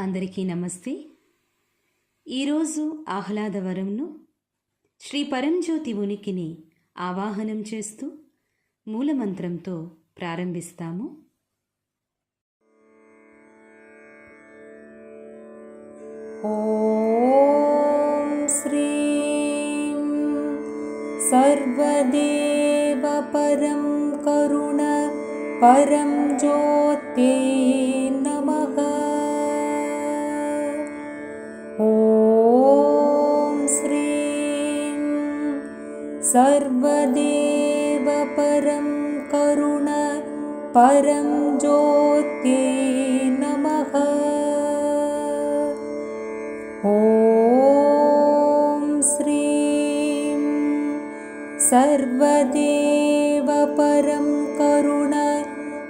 అందరికీ నమస్తే. ఈరోజు ఆహ్లాదవరంను శ్రీ పరంజ్యోతి ఉనికిని ఆవాహనం చేస్తూ మూలమంత్రంతో ప్రారంభిస్తాము. ఓం శ్రీం సర్వదేవ పరం కరుణ పరం జ్యోతే నమః. ఓం శ్రీం సర్వదేవ పరం కరుణ పరం జ్యోతే నమః. ఓం శ్రీం సర్వదేవ పరం కరుణ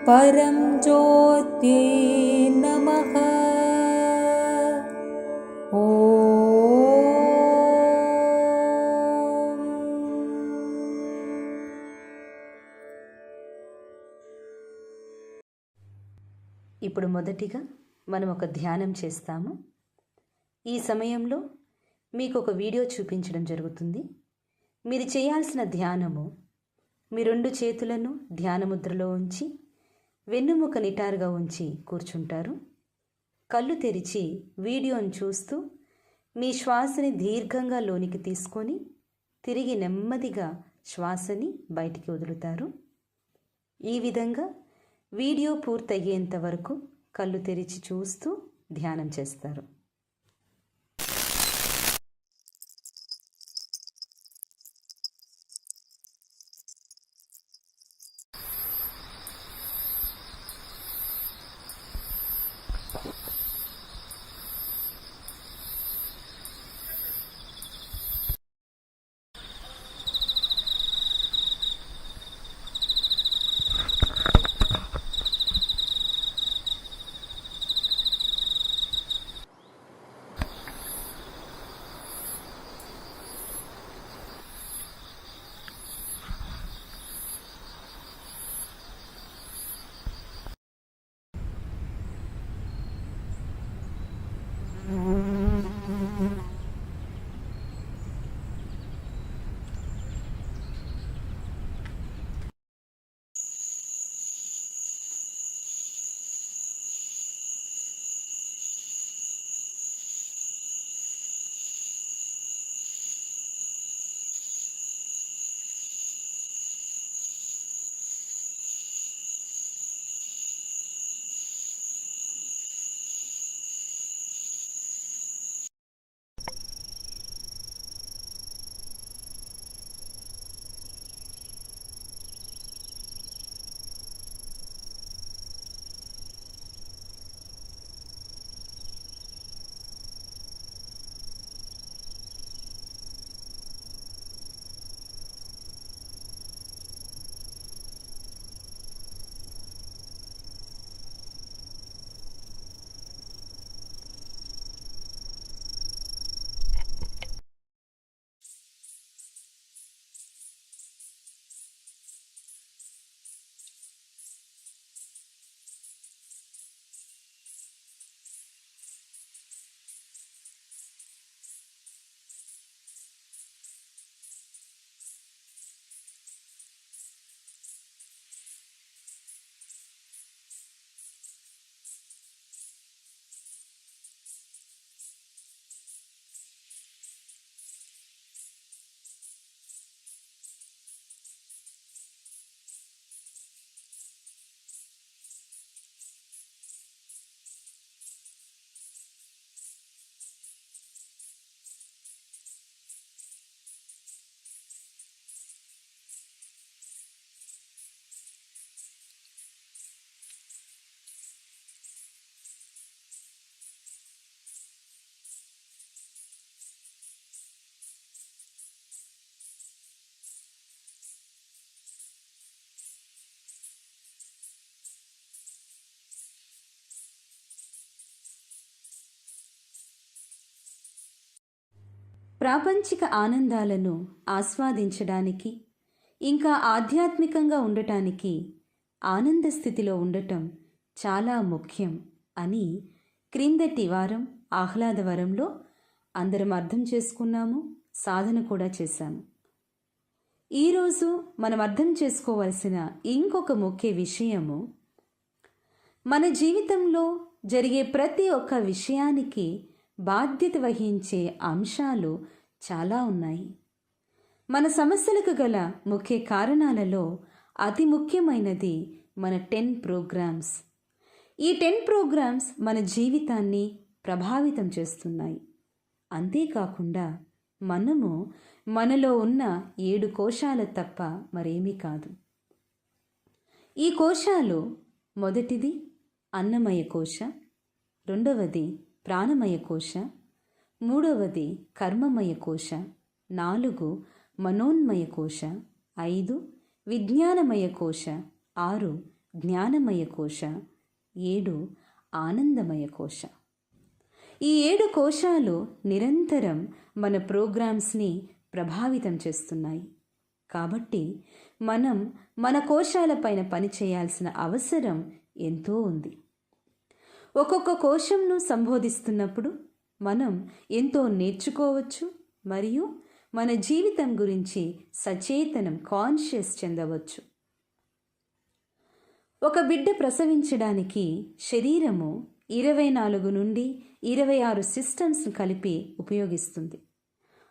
పరం జ్యోతే నమః. ఇప్పుడు మొదటిగా మనం ఒక ధ్యానం చేస్తాము. ఈ సమయంలో మీకు ఒక వీడియో చూపించడం జరుగుతుంది. మీరు చేయాల్సిన ధ్యానము, మీ 2 చేతులను ధ్యానముద్రలో ఉంచి వెన్నుముక నిటారుగా ఉంచి కూర్చుంటారు. కళ్ళు తెరిచి వీడియోను చూస్తూ మీ శ్వాసని దీర్ఘంగా లోనికి తీసుకొని తిరిగి నెమ్మదిగా శ్వాసని బయటికి వదులుతారు. ఈ విధంగా వీడియో పూర్తయ్యేంత వరకు కళ్ళు తెరిచి చూస్తూ ధ్యానం చేస్తారు. ప్రాపంచిక ఆనందాలను ఆస్వాదించడానికి, ఇంకా ఆధ్యాత్మికంగా ఉండటానికి ఆనంద స్థితిలో ఉండటం చాలా ముఖ్యం అని క్రిందటి వారం ఆహ్లాదవరంలో అందరం అర్థం చేసుకున్నాము, సాధన కూడా చేశాము. ఈరోజు మనం అర్థం చేసుకోవాల్సిన ఇంకొక ముఖ్య విషయము, మన జీవితంలో జరిగే ప్రతి ఒక్క విషయానికి బాధ్యత వహించే అంశాలు చాలా ఉన్నాయి. మన సమస్యలకు గల ముఖ్య కారణాలలో అతి ముఖ్యమైనది మన 10 ప్రోగ్రామ్స్. ఈ 10 ప్రోగ్రామ్స్ మన జీవితాన్ని ప్రభావితం చేస్తున్నాయి. అంతేకాకుండా మనలో ఉన్న 7 కోశాలు తప్ప మరేమీ కాదు. ఈ కోశాలు, మొదటిది అన్నమయ కోశ, రెండవది ప్రాణమయ కోశ, మూడవది కర్మమయ కోశ, 4 మనోన్మయ కోశ, 5 విజ్ఞానమయ కోశ, 6 జ్ఞానమయ కోశ, 7 ఆనందమయ కోశ. ఈ 7 కోశాలు నిరంతరం మన ప్రోగ్రామ్స్ని ప్రభావితం చేస్తున్నాయి. కాబట్టి మనం మన కోశాలపైన పనిచేయాల్సిన అవసరం ఎంతో ఉంది. ఒక్కొక్క కోశంను సంబోధిస్తున్నప్పుడు మనం ఎంతో నేర్చుకోవచ్చు మరియు మన జీవితం గురించి సచేతనం కాన్షియస్ చెందవచ్చు. ఒక బిడ్డ ప్రసవించడానికి శరీరము 24 నుండి 26 సిస్టమ్స్ను కలిపి ఉపయోగిస్తుంది.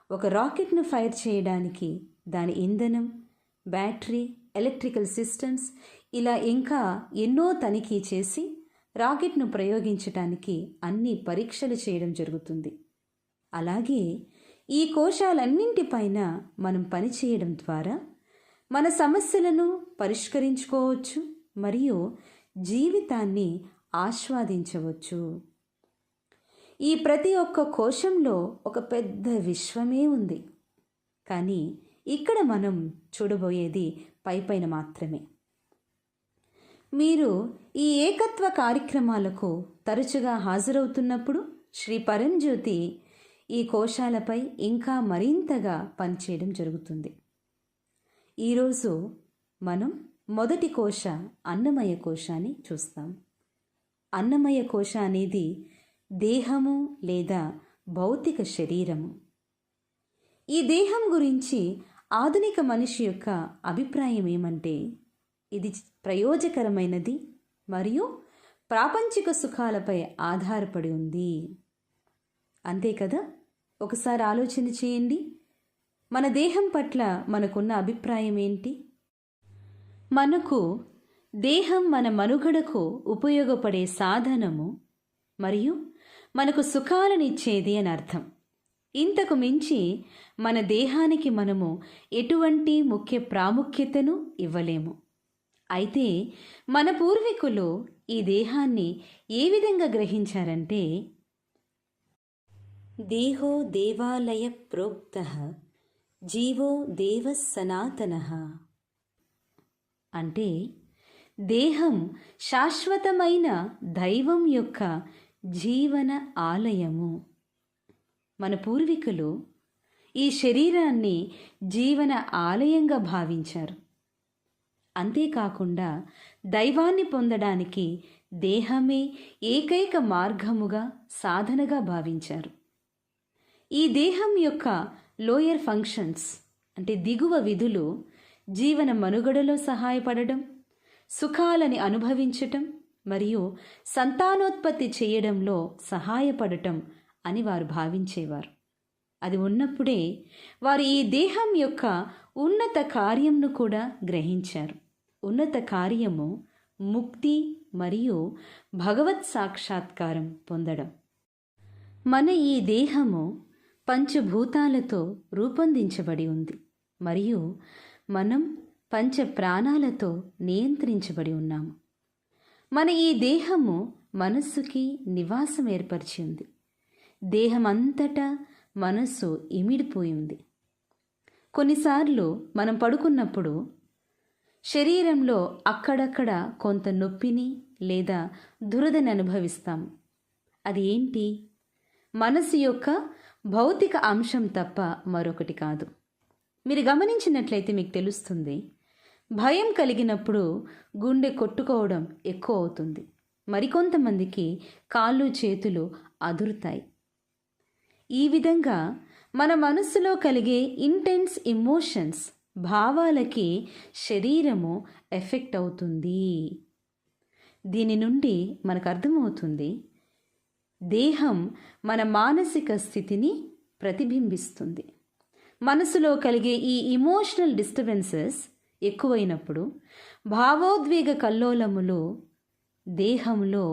ఒక రాకెట్ను ఫైర్ చేయడానికి దాని ఇంధనం, బ్యాటరీ, ఎలక్ట్రికల్ సిస్టమ్స్ ఇలా ఇంకా ఎన్నో తనిఖీ చేసి రాకెట్ను ప్రయోగించటానికి అన్ని పరీక్షలు చేయడం జరుగుతుంది. అలాగే ఈ కోశాలన్నింటిపైన మనం పనిచేయడం ద్వారా మన సమస్యలను పరిష్కరించుకోవచ్చు మరియు జీవితాన్ని ఆస్వాదించవచ్చు. ఈ ప్రతి ఒక్క కోశంలో ఒక పెద్ద విశ్వమే ఉంది. కానీ ఇక్కడ మనం చూడబోయేది పైపైన మాత్రమే. మీరు ఈ ఏకత్వ కార్యక్రమాలకు తరచుగా హాజరవుతున్నప్పుడు శ్రీ పరంజ్యోతి ఈ కోశాలపై ఇంకా మరింతగా పనిచేయడం జరుగుతుంది. ఈరోజు మనం మొదటి కోశ అన్నమయ కోశాన్ని చూస్తాం. అన్నమయ కోశ అనేది దేహము లేదా భౌతిక శరీరము. ఈ దేహం గురించి ఆధునిక మనిషి యొక్క అభిప్రాయం ఏమంటే, ఇది ప్రయోజకరమైనది మరియు ప్రాపంచిక సుఖాలపై ఆధారపడి ఉంది. అంతే కదా? ఒకసారి ఆలోచన చేయండి. మన దేహం పట్ల మనకున్న అభిప్రాయం ఏంటి? మనకు దేహం మన మనుగడకు ఉపయోగపడే సాధనము మరియు మనకు సుఖాలనిచ్చేది అని అర్థం. ఇంతకు మించి మన దేహానికి మనము ఎటువంటి ముఖ్య ప్రాముఖ్యతను ఇవ్వలేము. అయితే మన పూర్వీకులు ఈ దేహాన్ని ఏ విధంగా గ్రహించారంటే, దేహో దేవాలయ ప్రోక్తః జీవో దేవ సనాతనః అంటే దేహం శాశ్వతమైన దైవం యొక్క జీవన ఆలయము. మన పూర్వీకులు ఈ శరీరాన్ని జీవన ఆలయంగా భావించారు. అంతేకాకుండా దైవాన్ని పొందడానికి దేహమే ఏకైక మార్గముగా, సాధనగా భావించారు. ఈ దేహం యొక్క లోయర్ ఫంక్షన్స్ అంటే దిగువ విధులు జీవన మనుగడలో సహాయపడడం, సుఖాలని అనుభవించటం మరియు సంతానోత్పత్తి చేయడంలో సహాయపడటం అని వారు భావించేవారు. అది ఉన్నప్పుడే వారు ఈ దేహం యొక్క ఉన్నత కార్యంను కూడా గ్రహించారు. ఉన్నత కార్యము ముక్తి మరియు భగవత్ సాక్షాత్కారం పొందడం. మన ఈ దేహము పంచభూతాలతో రూపొందించబడి ఉంది మరియు మనం పంచ ప్రాణాలతో నియంత్రించబడి ఉన్నాము. మన ఈ దేహము మనస్సుకి నివాసం ఏర్పరిచి ఉంది. దేహమంతటా మనస్సు ఇమిడిపోయి ఉంది. కొన్నిసార్లు మనం పడుకున్నప్పుడు శరీరంలో అక్కడక్కడ కొంత నొప్పిని లేదా దురదని అనుభవిస్తాం. అది ఏంటి? మనసు యొక్క భౌతిక అంశం తప్ప మరొకటి కాదు. మీరు గమనించినట్లయితే మీకు తెలుస్తుంది, భయం కలిగినప్పుడు గుండె కొట్టుకోవడం ఎక్కువ అవుతుంది. మరికొంతమందికి కాళ్ళు చేతులు అదురుతాయి. ఈ విధంగా మన మనస్సులో కలిగే ఇంటెన్స్ ఎమోషన్స్, భావాలకి శరీరము ఎఫెక్ట్ అవుతుంది. దీని నుండి మనకు అర్థమవుతుంది, దేహం మన మానసిక స్థితిని ప్రతిబింబిస్తుంది. మనసులో కలిగే ఈ ఇమోషనల్ డిస్టర్బెన్సెస్ ఎక్కువైనప్పుడు భావోద్వేగ కల్లోలములు దేహంలో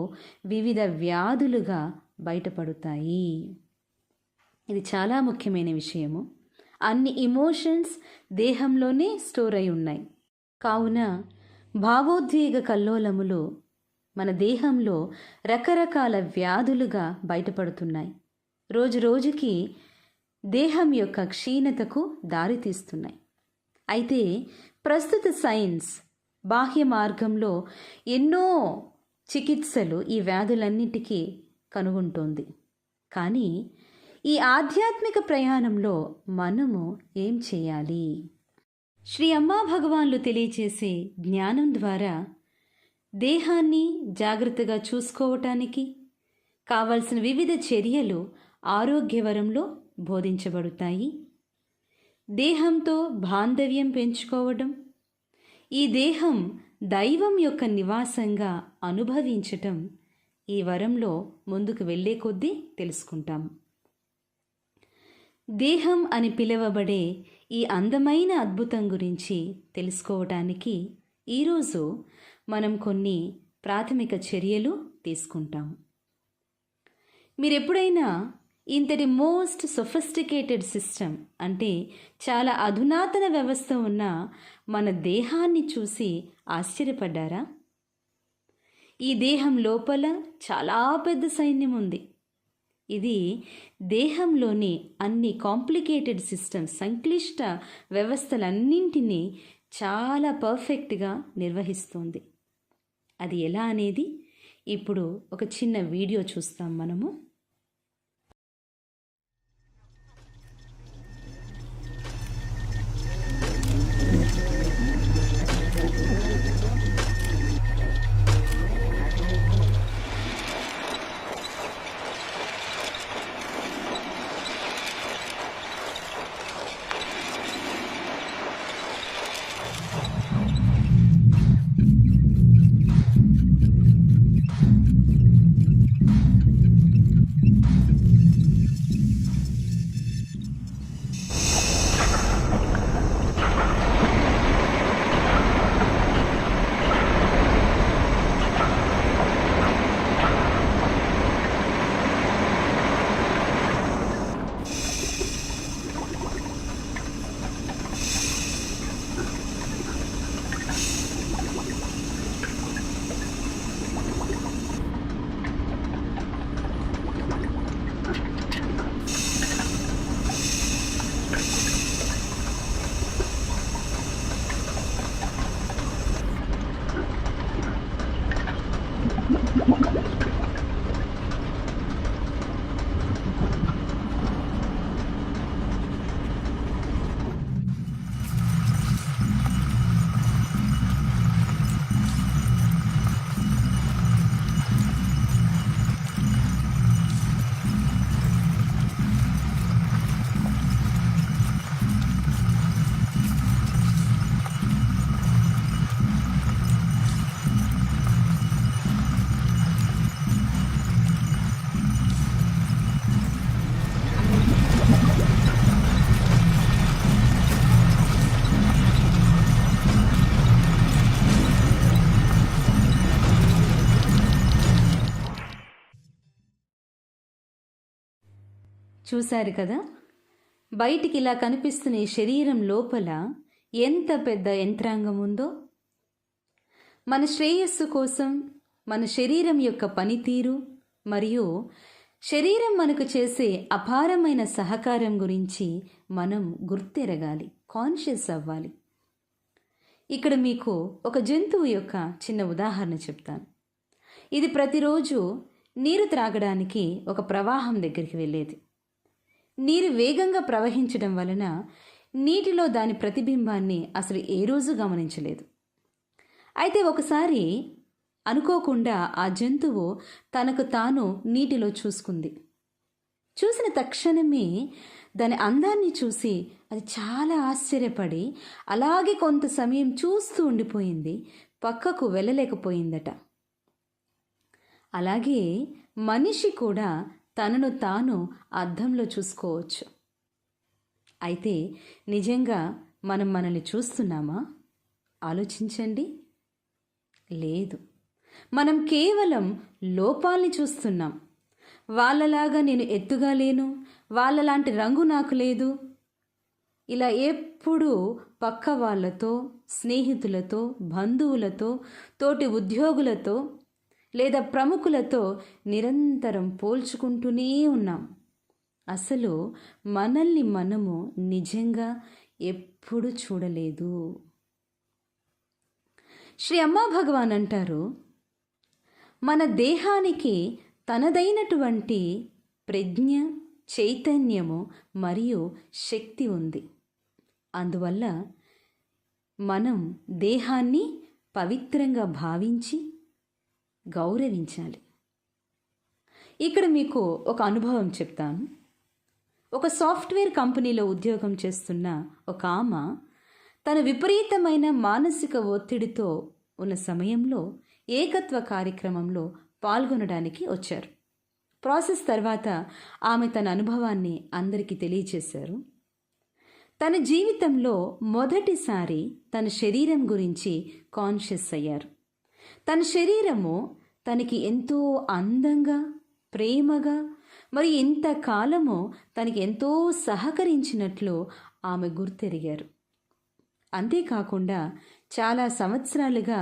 వివిధ వ్యాధులుగా బయటపడతాయి. ఇది చాలా ముఖ్యమైన విషయము. అన్ని ఇమోషన్స్ దేహంలోనే స్టోర్ అయి ఉన్నాయి. కావున భావోద్వేగ కల్లోలములు మన దేహంలో రకరకాల వ్యాధులుగా బయటపడుతున్నాయి. రోజు రోజుకి దేహం యొక్క క్షీణతకు దారితీస్తున్నాయి. అయితే ప్రస్తుత సైన్స్ బాహ్య మార్గంలో ఎన్నో చికిత్సలు ఈ వ్యాధులన్నిటికీ కనుగొంటోంది. కానీ ఈ ఆధ్యాత్మిక ప్రయాణంలో మనము ఏం చేయాలి? శ్రీ అమ్మా భగవాన్లు తెలియచేసే జ్ఞానం ద్వారా దేహాన్ని జాగ్రత్తగా చూసుకోవటానికి కావలసిన వివిధ చర్యలు ఆరోగ్యవరంలో బోధించబడతాయి. దేహంతో బాంధవ్యం పెంచుకోవడం, ఈ దేహం దైవం యొక్క నివాసంగా అనుభవించటం ఈ వరంలో ముందుకు వెళ్ళే కొద్దీ తెలుసుకుంటాం. దేహం అని పిలువబడే ఈ అందమైన అద్భుతం గురించి తెలుసుకోవటానికి ఈరోజు మనం కొన్ని ప్రాథమిక చర్యలు తీసుకుంటాం. మీరు ఎప్పుడైనా ఇంతటి మోస్ట్ సొఫిస్టికేటెడ్ సిస్టమ్ అంటే చాలా అధునాతన వ్యవస్థ ఉన్న మన దేహాన్ని చూసి ఆశ్చర్యపడ్డారా? ఈ దేహం లోపల చాలా పెద్ద సైన్యం ఉంది. ఇది దేహంలోని అన్ని కాంప్లికేటెడ్ సిస్టమ్స్, సంక్లిష్ట వ్యవస్థలన్నింటినీ చాలా పర్ఫెక్ట్గా నిర్వహిస్తుంది. అది ఎలా అనేది ఇప్పుడు ఒక చిన్న వీడియో చూస్తాం మనము. చూశారు కదా, బయటికి ఇలా కనిపిస్తున్న ఈ శరీరం లోపల ఎంత పెద్ద యంత్రాంగం ఉందో. మన శ్రేయస్సు కోసం మన శరీరం యొక్క పనితీరు మరియు శరీరం మనకు చేసే అపారమైన సహకారం గురించి మనం గుర్తెరగాలి, కాన్షియస్ అవ్వాలి. ఇక్కడ మీకు ఒక జంతువు యొక్క చిన్న ఉదాహరణ చెప్తాను. ఇది ప్రతిరోజు నీరు త్రాగడానికి ఒక ప్రవాహం దగ్గరికి వెళ్ళేది. నీరు వేగంగా ప్రవహించడం వలన నీటిలో దాని ప్రతిబింబాన్ని అసలు ఏ రోజు గమనించలేదు. అయితే ఒకసారి అనుకోకుండా ఆ జంతువు తనకు తాను నీటిలో చూసుకుంది. చూసిన తక్షణమే దాని అందాన్ని చూసి అది చాలా ఆశ్చర్యపడి అలాగే కొంత సమయం చూస్తూ ఉండిపోయింది. పక్కకు వెళ్ళలేకపోయిందట. అలాగే మనిషి కూడా తనను తాను అద్దంలో చూసుకోవచ్చు. అయితే నిజంగా మనం మనల్ని చూస్తున్నామా? ఆలోచించండి. లేదు, మనం కేవలం లోపాల్ని చూస్తున్నాం. వాళ్ళలాగా నేను ఎత్తుగా లేను, వాళ్ళలాంటి రంగు నాకు లేదు, ఇలా ఎప్పుడూ పక్క వాళ్ళతో, స్నేహితులతో, బంధువులతో, తోటి ఉద్యోగులతో లేదా ప్రముఖులతో నిరంతరం పోల్చుకుంటూనే ఉన్నాం. అసలు మనల్ని మనము నిజంగా ఎప్పుడు చూడలేదు. శ్రీ అమ్మా భగవాన్ అంటారు, మన దేహానికి తనదైనటువంటి ప్రజ్ఞ, చైతన్యము మరియు శక్తి ఉంది. అందువల్ల మనం దేహాన్ని పవిత్రంగా భావించి గౌరవించాలి. ఇక్కడ మీకు ఒక అనుభవం చెప్తాను. ఒక సాఫ్ట్వేర్ కంపెనీలో ఉద్యోగం చేస్తున్న ఒక ఆమె తన విపరీతమైన మానసిక ఒత్తిడితో ఉన్న సమయంలో ఏకత్వ కార్యక్రమంలో పాల్గొనడానికి వచ్చారు. ప్రాసెస్ తర్వాత ఆమె తన అనుభవాన్ని అందరికీ తెలియచేశారు. తన జీవితంలో మొదటిసారి తన శరీరం గురించి కాన్షియస్ అయ్యారు. తన శరీరము తనకి ఎంతో అందంగా, ప్రేమగా మరి ఇంతకాలము తనకి ఎంతో సహకరించినట్లు ఆమె గుర్తెరిగారు. అంతేకాకుండా చాలా సంవత్సరాలుగా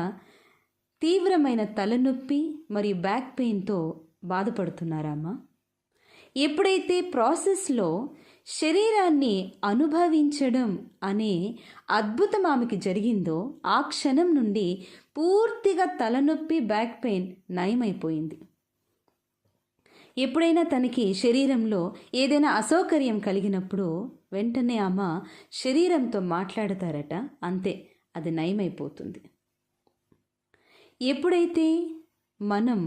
తీవ్రమైన తలనొప్పి మరియు బ్యాక్ పెయిన్తో బాధపడుతున్నారమ్మా. ఎప్పుడైతే ప్రాసెస్లో శరీరాన్ని అనుభవించడం అనే అద్భుతం ఆమెకి జరిగిందో ఆ క్షణం నుండి పూర్తిగా తలనొప్పి, బ్యాక్ పెయిన్ నయమైపోయింది. ఎప్పుడైనా తనకి శరీరంలో ఏదైనా అసౌకర్యం కలిగినప్పుడు వెంటనే ఆమె శరీరంతో మాట్లాడతారట, అంతే, అది నయమైపోతుంది. ఎప్పుడైతే మనం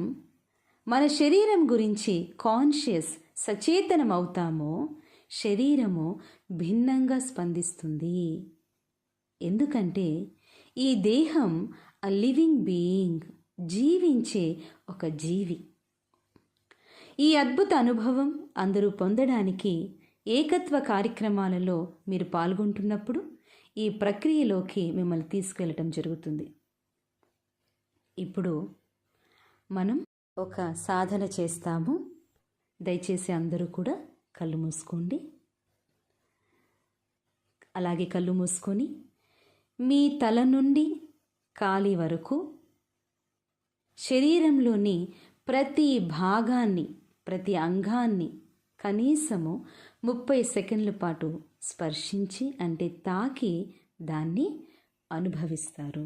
మన శరీరం గురించి కాన్షియస్, సచేతనం అవుతామో శరీరము భిన్నంగా స్పందిస్తుంది. ఎందుకంటే ఈ దేహం అ లివింగ్ బీయింగ్, జీవించే ఒక జీవి. ఈ అద్భుత అనుభవం అందరూ పొందడానికి ఏకత్వ కార్యక్రమాలలో మీరు పాల్గొంటున్నప్పుడు ఈ ప్రక్రియలోకి మిమ్మల్ని తీసుకెళ్ళటం జరుగుతుంది. ఇప్పుడు మనం ఒక సాధన చేస్తాము. దయచేసి అందరూ కూడా కళ్ళు మూసుకోండి. అలాగే కళ్ళు మూసుకొని మీ తల నుండి కాలి వరకు శరీరంలోని ప్రతి భాగాన్ని, ప్రతి అంగాన్ని కనీసము 30 సెకండ్ల పాటు స్పర్శించి, అంటే తాకి దాన్ని అనుభవిస్తారు.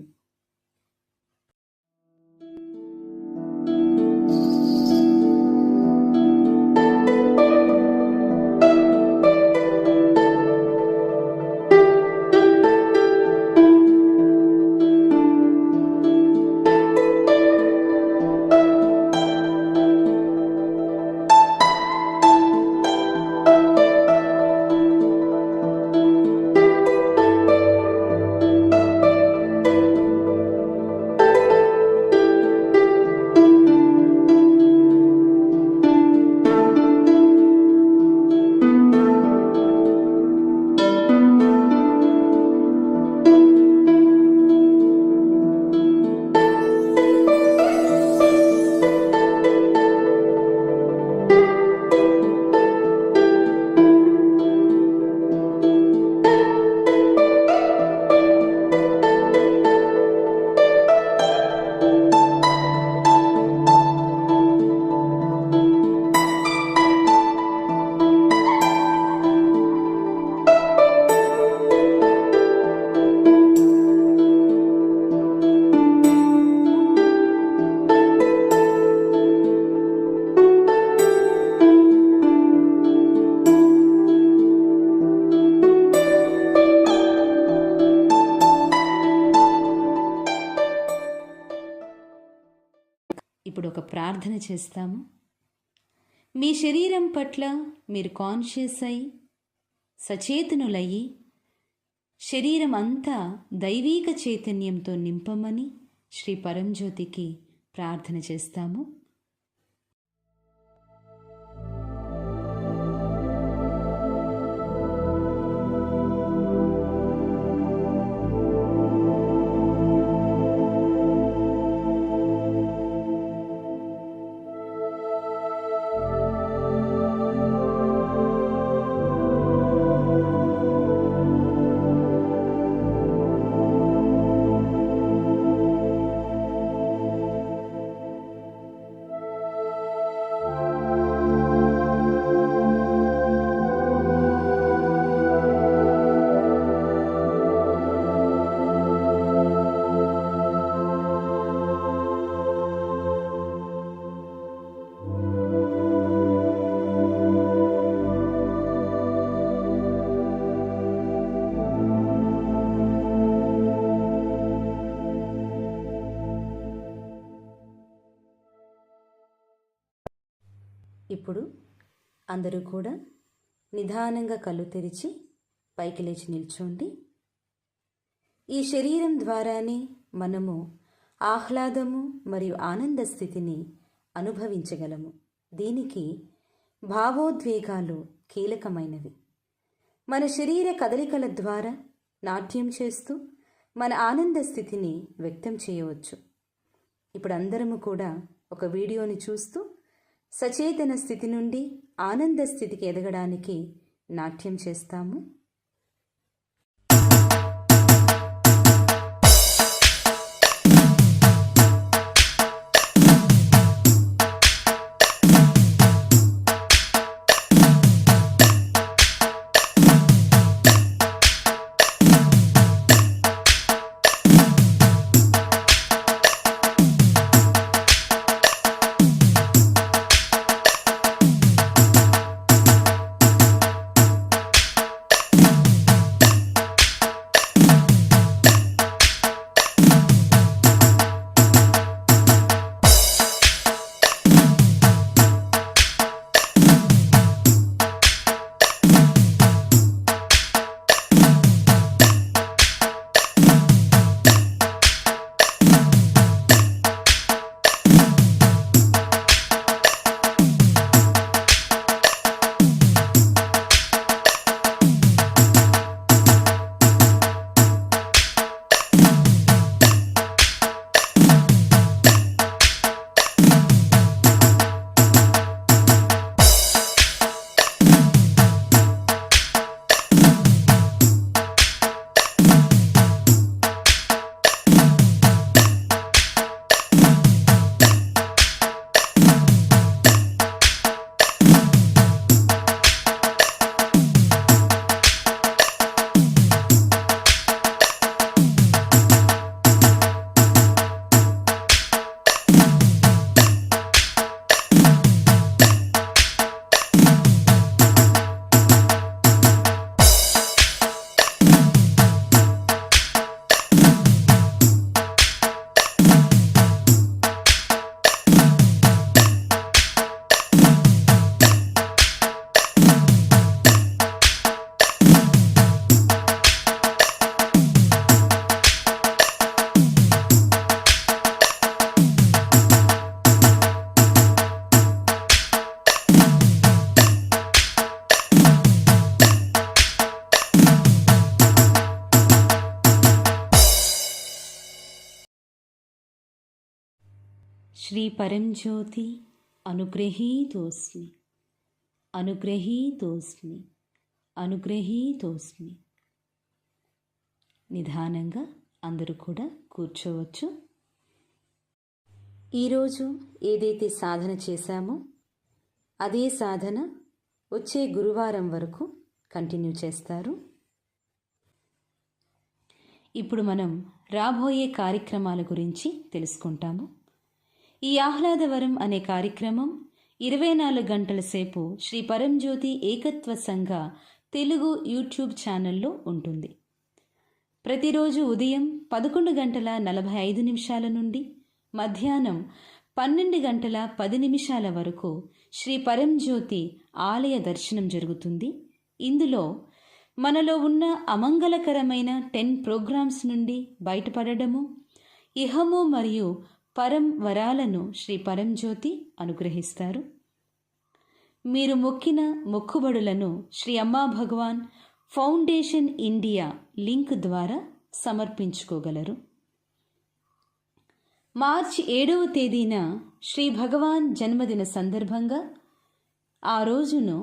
ప్రార్థన చేస్తాము. మీ శరీరం పట్ల మీరు కాన్షియస్ అయి సచేతనులయ్యి శరీరం అంతా దైవీక చైతన్యంతో నింపమని శ్రీ పరంజ్యోతికి ప్రార్థన చేస్తాము. ఇప్పుడు అందరూ కూడా నిదానంగా కళ్ళు తెరిచి పైకి లేచి నిల్చోండి. ఈ శరీరం ద్వారానే మనము ఆహ్లాదము మరియు ఆనంద స్థితిని అనుభవించగలము. దీనికి భావోద్వేగాలు కీలకమైనవి. మన శరీర కదలికల ద్వారా నాట్యం చేస్తూ మన ఆనంద స్థితిని వ్యక్తం చేయవచ్చు. ఇప్పుడు అందరము కూడా ఒక వీడియోని చూస్తూ సచేతన స్థితి నుండి ఆనంద స్థితికి ఎదగడానికి నాట్యం చేస్తాము. శ్రీ పరంజ్యోతి అనుగ్రహీతోస్మి అనుగ్రహీతోస్మి అనుగ్రహీతోస్మి. నిదానంగా అందరూ కూడా కూర్చోవచ్చు. ఈరోజు ఏదైతే సాధన చేశామో అదే సాధన వచ్చే గురువారం వరకు కంటిన్యూ చేస్తారు. ఇప్పుడు మనం రాబోయే కార్యక్రమాల గురించి తెలుసుకుంటాము. ఈ ఆహ్లాదవరం అనే కార్యక్రమం 24 గంటల సేపు శ్రీ పరంజ్యోతి ఏకత్వ సంఘ తెలుగు యూట్యూబ్ ఛానల్లో ఉంటుంది. ప్రతిరోజు ఉదయం 11:45 నుండి మధ్యాహ్నం 12:10 వరకు శ్రీ పరంజ్యోతి ఆలయ దర్శనం జరుగుతుంది. ఇందులో మనలో ఉన్న అమంగళకరమైన 10 ప్రోగ్రామ్స్ నుండి బయటపడడము, ఇహము మరియు పరం వరాలను శ్రీ పరంజ్యోతి అనుగ్రహిస్తారు. మీరు మొక్కిన మొక్కుబడులను శ్రీ అమ్మా భగవాన్ ఫౌండేషన్ ఇండియా లింక్ ద్వారా సమర్పించుకోగలరు. మార్చి 7వ తేదీన శ్రీ భగవాన్ జన్మదిన సందర్భంగా ఆ రోజును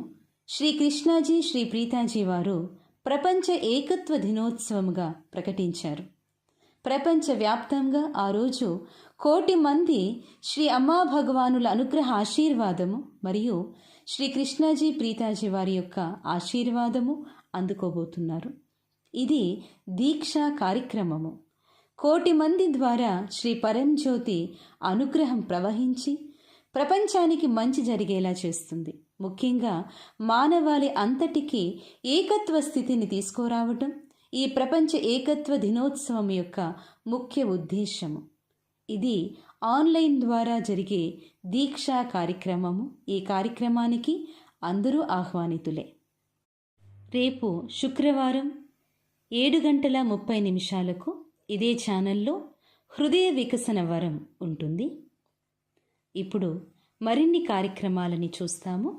శ్రీ కృష్ణాజీ శ్రీ ప్రీతాజీ వారు ప్రపంచ ఏకత్వ దినోత్సవంగా ప్రకటించారు. ప్రపంచవ్యాప్తంగా ఆ రోజు 1 కోటి మంది శ్రీ అమ్మా భగవానుల అనుగ్రహ ఆశీర్వాదము మరియు శ్రీ కృష్ణాజీ ప్రీతాజీ వారి యొక్క ఆశీర్వాదము అందుకోబోతున్నారు. ఇది దీక్షా కార్యక్రమము. 1 కోటి మంది ద్వారా శ్రీ పరంజ్యోతి అనుగ్రహం ప్రవహించి ప్రపంచానికి మంచి జరిగేలా చేస్తుంది. ముఖ్యంగా మానవాళి అంతటికీ ఏకత్వ స్థితిని తీసుకురావటం ఈ ప్రపంచ ఏకత్వ దినోత్సవం యొక్క ముఖ్య ఉద్దేశము. ఇది ఆన్లైన్ ద్వారా జరిగే దీక్షా కార్యక్రమము. ఈ కార్యక్రమానికి అందరూ ఆహ్వానితులే. రేపు శుక్రవారం 7:30 ఇదే ఛానల్లో హృదయ వికసన వరం ఉంటుంది. ఇప్పుడు మరిన్ని కార్యక్రమాలని చూస్తాము.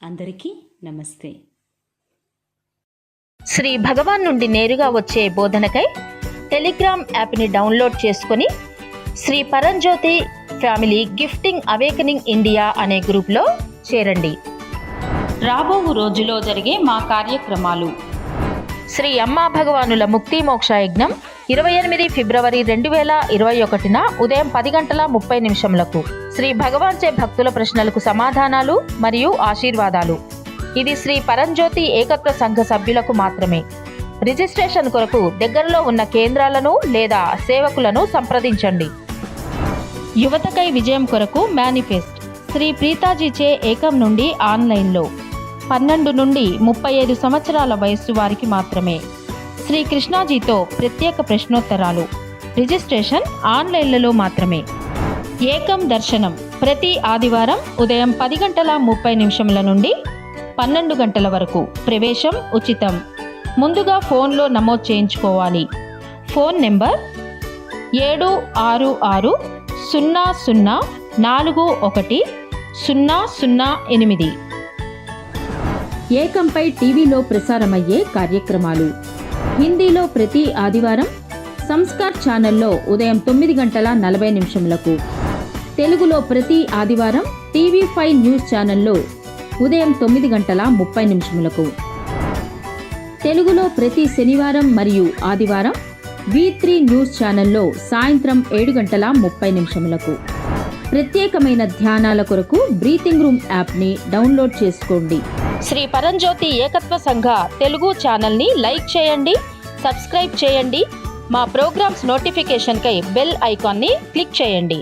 అందరికీ నమస్తే. శ్రీ భగవాన్ నుండి నేరుగా వచ్చే బోధనకై టెలిగ్రామ్ యాప్ని డౌన్లోడ్ చేసుకొని శ్రీ పరంజ్యోతి ఫ్యామిలీ గిఫ్టింగ్ అవేకనింగ్ ఇండియా అనే గ్రూప్లో చేరండి. రాబో రోజులో జరిగే మా కార్యక్రమాలు: శ్రీ అమ్మా భగవానుల ముక్తి మోక్ష యజ్ఞం 28 ఫిబ్రవరి 2021 ఉదయం 10:30 శ్రీ భగవాన్చే భక్తుల ప్రశ్నలకు సమాధానాలు మరియు ఆశీర్వాదాలు. ఇది శ్రీ పరంజ్యోతి ఏకత్వ సంఘ సభ్యులకు మాత్రమే. రిజిస్ట్రేషన్ కొరకు దగ్గరలో ఉన్న కేంద్రాలను లేదా సేవకులను సంప్రదించండి. యువతకై విజయం కొరకు మేనిఫెస్ట్ శ్రీ ప్రీతాజీచే ఏకం నుండి ఆన్లైన్లో 12 నుండి 35 సంవత్సరాల వయస్సు వారికి మాత్రమే. శ్రీ కృష్ణాజీతో ప్రత్యేక ప్రశ్నోత్తరాలు. రిజిస్ట్రేషన్ ఆన్లైన్లలో మాత్రమే. ఏకం దర్శనం ప్రతి ఆదివారం ఉదయం 10:30 నుండి 12 వరకు. ప్రవేశం ఉచితం. ముందుగా ఫోన్లో నమోదు చేయించుకోవాలి. Phone number 76600410008. ఏకంపై టీవీలో ప్రసారమయ్యే కార్యక్రమాలు: హిందీలో ప్రతి ఆదివారం సంస్కార్ ఛానల్లో ఉదయం 9:40 తెలుగులో ప్రతి ఆదివారం TV5 న్యూస్ ఛానల్లో ఉదయం 9:30 తెలుగులో ప్రతి శనివారం మరియు ఆదివారం V3 న్యూస్ ఛానల్లో సాయంత్రం 7:30 ప్రత్యేకమైన ధ్యానాల కొరకు బ్రీతింగ్ రూమ్ యాప్ని డౌన్లోడ్ చేసుకోండి. శ్రీ పరంజ్యోతి ఏకత్వ సంఘ తెలుగు ఛానల్ని లైక్ చేయండి, సబ్స్క్రైబ్ చేయండి. మా ప్రోగ్రామ్స్ నోటిఫికేషన్కై బెల్ ఐకాన్ని క్లిక్ చేయండి.